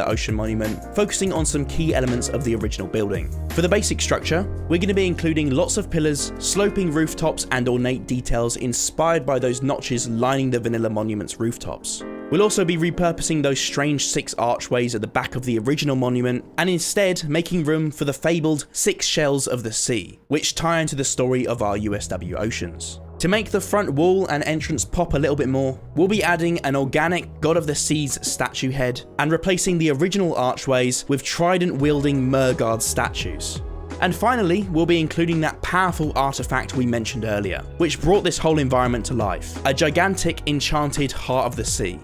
Ocean Monument, focusing on some key elements of the original building. For the basic structure, we're going to be including lots of pillars, sloping rooftops, and ornate details inspired by those notches lining the vanilla monument's rooftops. We'll also be repurposing those strange 6 archways at the back of the original monument, and instead making room for the fabled 6 shells of the sea, which tie into the story of our USW oceans. To make the front wall and entrance pop a little bit more, we'll be adding an organic God of the Seas statue head and replacing the original archways with trident-wielding Merguard statues. And finally, we'll be including that powerful artifact we mentioned earlier, which brought this whole environment to life, a gigantic enchanted Heart of the Sea.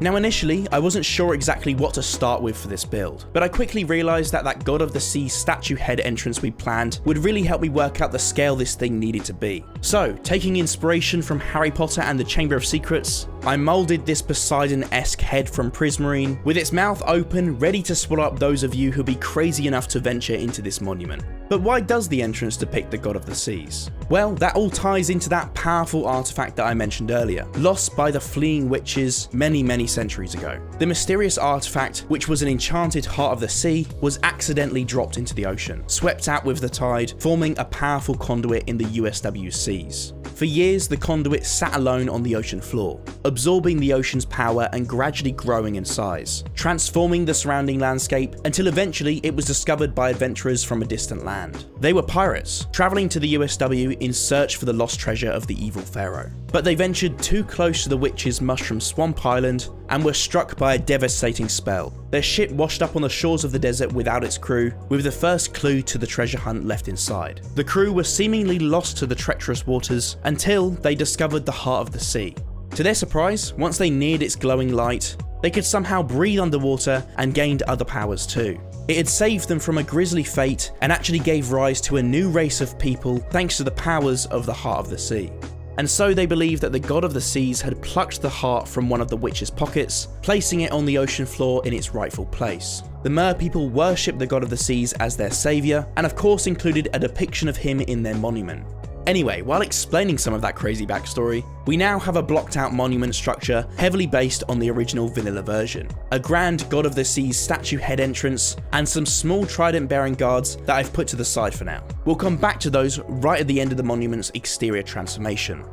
Now initially, I wasn't sure exactly what to start with for this build, but I quickly realised that God of the Sea statue head entrance we planned would really help me work out the scale this thing needed to be. So, taking inspiration from Harry Potter and the Chamber of Secrets, I moulded this Poseidon-esque head from Prismarine, with its mouth open, ready to swallow up those of you who'd be crazy enough to venture into this monument. But why does the entrance depict the God of the Seas? Well, that all ties into that powerful artifact that I mentioned earlier, lost by the fleeing witches many centuries ago. The mysterious artifact, which was an enchanted Heart of the Sea, was accidentally dropped into the ocean, swept out with the tide, forming a powerful conduit in the USW seas. For years, the conduit sat alone on the ocean floor, absorbing the ocean's power and gradually growing in size, transforming the surrounding landscape until eventually it was discovered by adventurers from a distant land. They were pirates, travelling to the USW in search for the lost treasure of the evil pharaoh. But they ventured too close to the witch's mushroom swamp island and were struck by a devastating spell. Their ship washed up on the shores of the desert without its crew, with the first clue to the treasure hunt left inside. The crew were seemingly lost to the treacherous waters until they discovered the Heart of the Sea. To their surprise, once they neared its glowing light, they could somehow breathe underwater and gained other powers too. It had saved them from a grisly fate and actually gave rise to a new race of people thanks to the powers of the Heart of the Sea. And so they believed that the God of the Seas had plucked the heart from one of the witch's pockets, placing it on the ocean floor in its rightful place. The Mer people worshipped the God of the Seas as their saviour, and of course included a depiction of him in their monument. Anyway, while explaining some of that crazy backstory, we now have a blocked out monument structure heavily based on the original vanilla version. A grand God of the Seas statue head entrance, and some small trident bearing guards that I've put to the side for now. We'll come back to those right at the end of the monument's exterior transformation.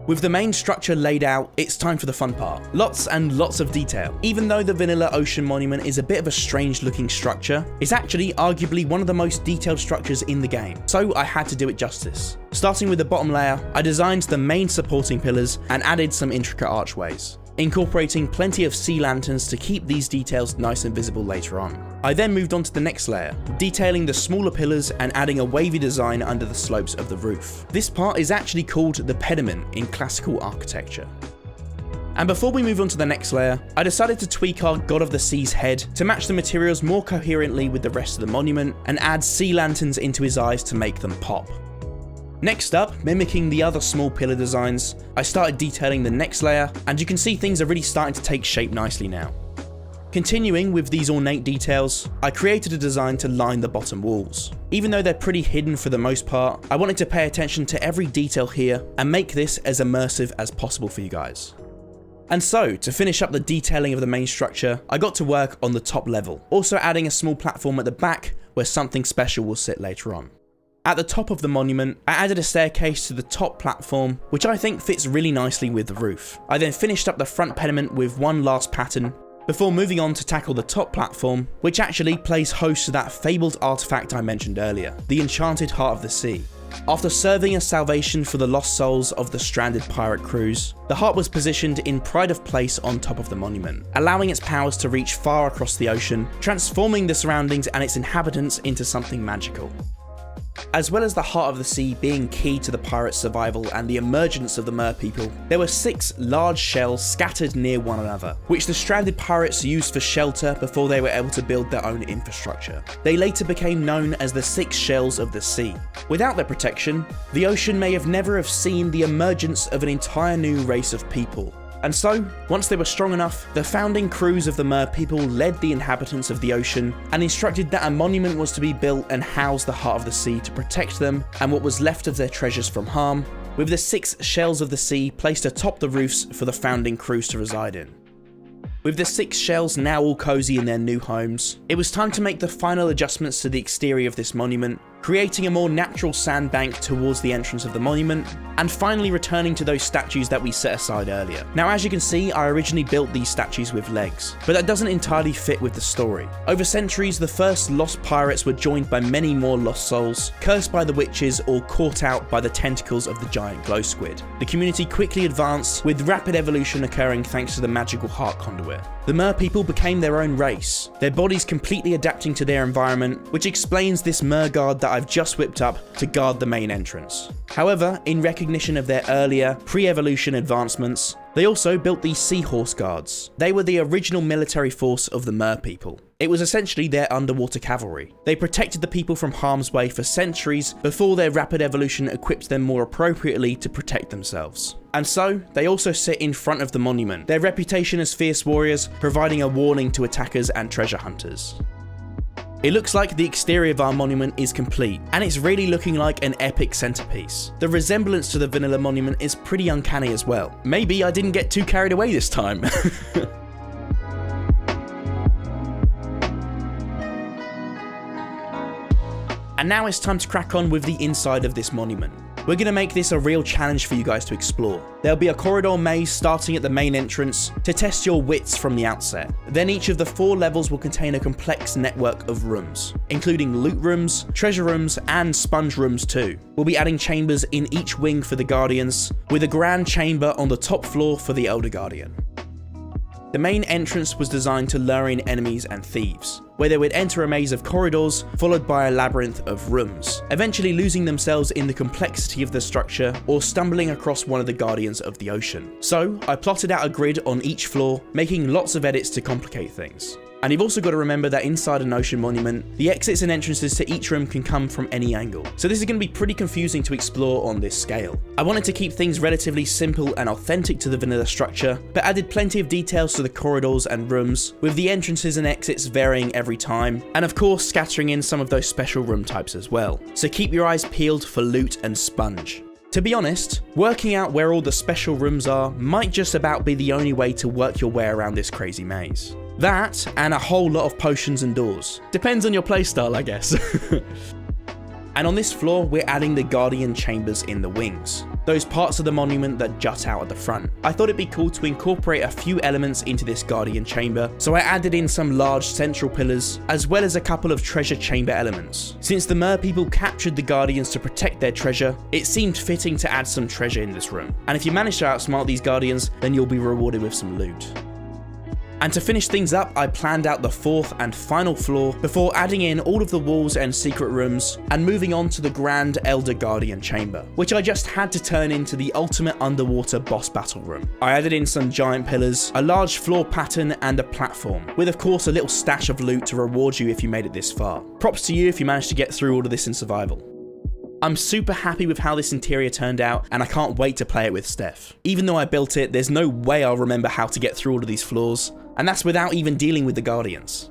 With the main structure laid out, it's time for the fun part. Lots and lots of detail. Even though the vanilla ocean monument is a bit of a strange looking structure, it's actually arguably one of the most detailed structures in the game, so I had to do it justice. Starting with the bottom layer, I designed the main supporting pillars and added some intricate archways, incorporating plenty of sea lanterns to keep these details nice and visible later on. I then moved on to the next layer, detailing the smaller pillars and adding a wavy design under the slopes of the roof. This part is actually called the pediment in classical architecture. And before we move on to the next layer, I decided to tweak our God of the Seas head to match the materials more coherently with the rest of the monument and add sea lanterns into his eyes to make them pop. Next up, mimicking the other small pillar designs, I started detailing the next layer, and you can see things are really starting to take shape nicely now. Continuing with these ornate details, I created a design to line the bottom walls. Even though they're pretty hidden for the most part, I wanted to pay attention to every detail here and make this as immersive as possible for you guys. And so, to finish up the detailing of the main structure, I got to work on the top level, also adding a small platform at the back where something special will sit later on. At the top of the monument, I added a staircase to the top platform, which I think fits really nicely with the roof. I then finished up the front pediment with one last pattern, before moving on to tackle the top platform, which actually plays host to that fabled artifact I mentioned earlier, the enchanted Heart of the Sea. After serving as salvation for the lost souls of the stranded pirate crews, the heart was positioned in pride of place on top of the monument, allowing its powers to reach far across the ocean, transforming the surroundings and its inhabitants into something magical. As well as the Heart of the Sea being key to the pirates' survival and the emergence of the Mer people, there were 6 large shells scattered near one another, which the stranded pirates used for shelter before they were able to build their own infrastructure. They later became known as the 6 Shells of the Sea. Without their protection, the ocean may have never have seen the emergence of an entire new race of people. And so, once they were strong enough, the founding crews of the Mer people led the inhabitants of the ocean and instructed that a monument was to be built and house the Heart of the Sea to protect them and what was left of their treasures from harm, with the 6 Shells of the Sea placed atop the roofs for the founding crews to reside in. With the 6 shells now all cozy in their new homes, it was time to make the final adjustments to the exterior of this monument, creating a more natural sandbank towards the entrance of the monument, and finally returning to those statues that we set aside earlier. Now, as you can see, I originally built these statues with legs, but that doesn't entirely fit with the story. Over centuries, the first lost pirates were joined by many more lost souls, cursed by the witches or caught out by the tentacles of the giant glow squid. The community quickly advanced, with rapid evolution occurring thanks to the magical heart conduit. The mer people became their own race, their bodies completely adapting to their environment, which explains this mer guard that I've just whipped up to guard the main entrance. However, in recognition of their earlier, pre-evolution advancements, they also built these seahorse guards. They were the original military force of the mer people. It was essentially their underwater cavalry. They protected the people from harm's way for centuries before their rapid evolution equipped them more appropriately to protect themselves. And so, they also sit in front of the monument, their reputation as fierce warriors providing a warning to attackers and treasure hunters. It looks like the exterior of our monument is complete, and it's really looking like an epic centerpiece. The resemblance to the vanilla monument is pretty uncanny as well. Maybe I didn't get too carried away this time. And now it's time to crack on with the inside of this monument. We're going to make this a real challenge for you guys to explore. There'll be a corridor maze starting at the main entrance to test your wits from the outset. Then each of the 4 levels will contain a complex network of rooms, including loot rooms, treasure rooms, and sponge rooms too. We'll be adding chambers in each wing for the Guardians, with a grand chamber on the top floor for the Elder Guardian. The main entrance was designed to lure in enemies and thieves, where they would enter a maze of corridors followed by a labyrinth of rooms, eventually losing themselves in the complexity of the structure or stumbling across one of the Guardians of the Ocean. So I plotted out a grid on each floor, making lots of edits to complicate things. And you've also got to remember that inside an ocean monument, the exits and entrances to each room can come from any angle. So this is going to be pretty confusing to explore on this scale. I wanted to keep things relatively simple and authentic to the vanilla structure, but added plenty of details to the corridors and rooms, with the entrances and exits varying every time, and of course scattering in some of those special room types as well. So keep your eyes peeled for loot and sponge. To be honest, working out where all the special rooms are might just about be the only way to work your way around this crazy maze. That, and a whole lot of potions and doors. Depends on your playstyle, I guess. And on this floor, we're adding the Guardian chambers in the wings, those parts of the monument that jut out at the front. I thought it'd be cool to incorporate a few elements into this Guardian chamber, so I added in some large central pillars, as well as a couple of treasure chamber elements. Since the mer people captured the Guardians to protect their treasure, it seemed fitting to add some treasure in this room. And if you manage to outsmart these Guardians, then you'll be rewarded with some loot. And to finish things up, I planned out the 4th and final floor before adding in all of the walls and secret rooms and moving on to the grand Elder Guardian chamber, which I just had to turn into the ultimate underwater boss battle room. I added in some giant pillars, a large floor pattern, and a platform, with of course a little stash of loot to reward you if you made it this far. Props to you if you managed to get through all of this in survival. I'm super happy with how this interior turned out, and I can't wait to play it with Steph. Even though I built it, there's no way I'll remember how to get through all of these floors, and that's without even dealing with the Guardians.